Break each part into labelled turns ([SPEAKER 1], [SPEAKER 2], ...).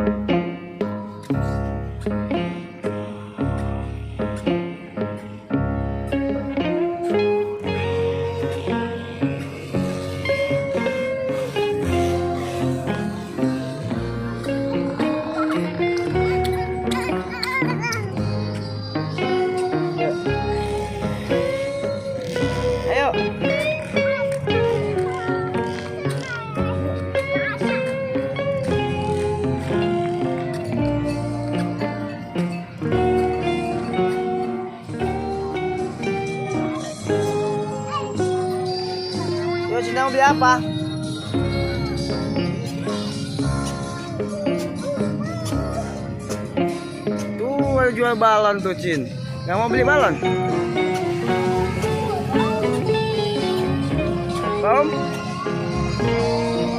[SPEAKER 1] Yo, Cinta mau beli apa? Tuh ada jual balon tuh, Cin. Gak mau beli balon? Om?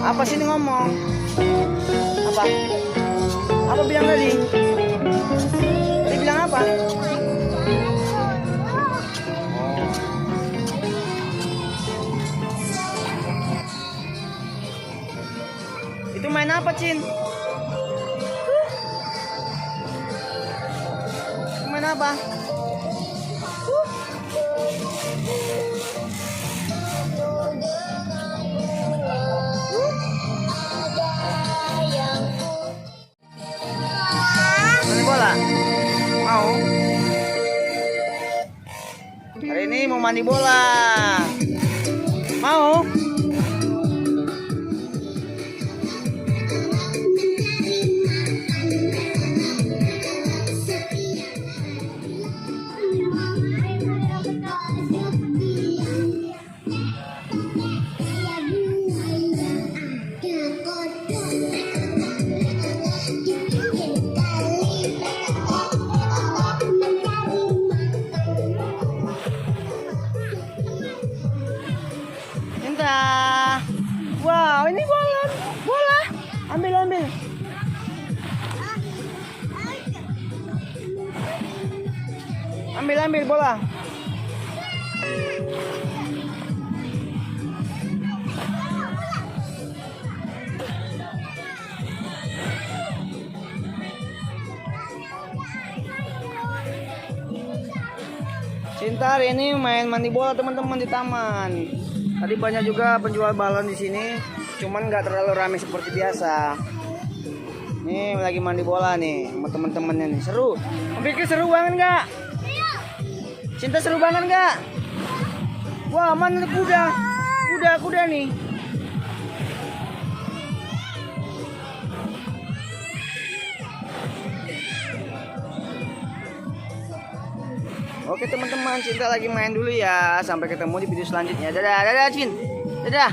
[SPEAKER 1] Apa sih ini ngomong? Apa? Apa bilang tadi? Tadi bilang apa? Itu main apa, Cin? Itu main apa? Main bola? Mau? Hari ini mau mandi bola. Mau? Wow, ini bola. Bola. Ambil. Ambil bola. Cinta hari ini main mandi bola teman-teman di taman. Tadi banyak juga penjual balon di sini, cuman nggak terlalu ramai seperti biasa. Nih lagi mandi bola nih sama teman-temannya nih, seru. Pikir seru banget nggak? Cinta seru banget nggak? Wah, mana kuda nih. Oke teman-teman, Cinta lagi main dulu ya. Sampai ketemu di video selanjutnya. Dadah, Cin. Dadah.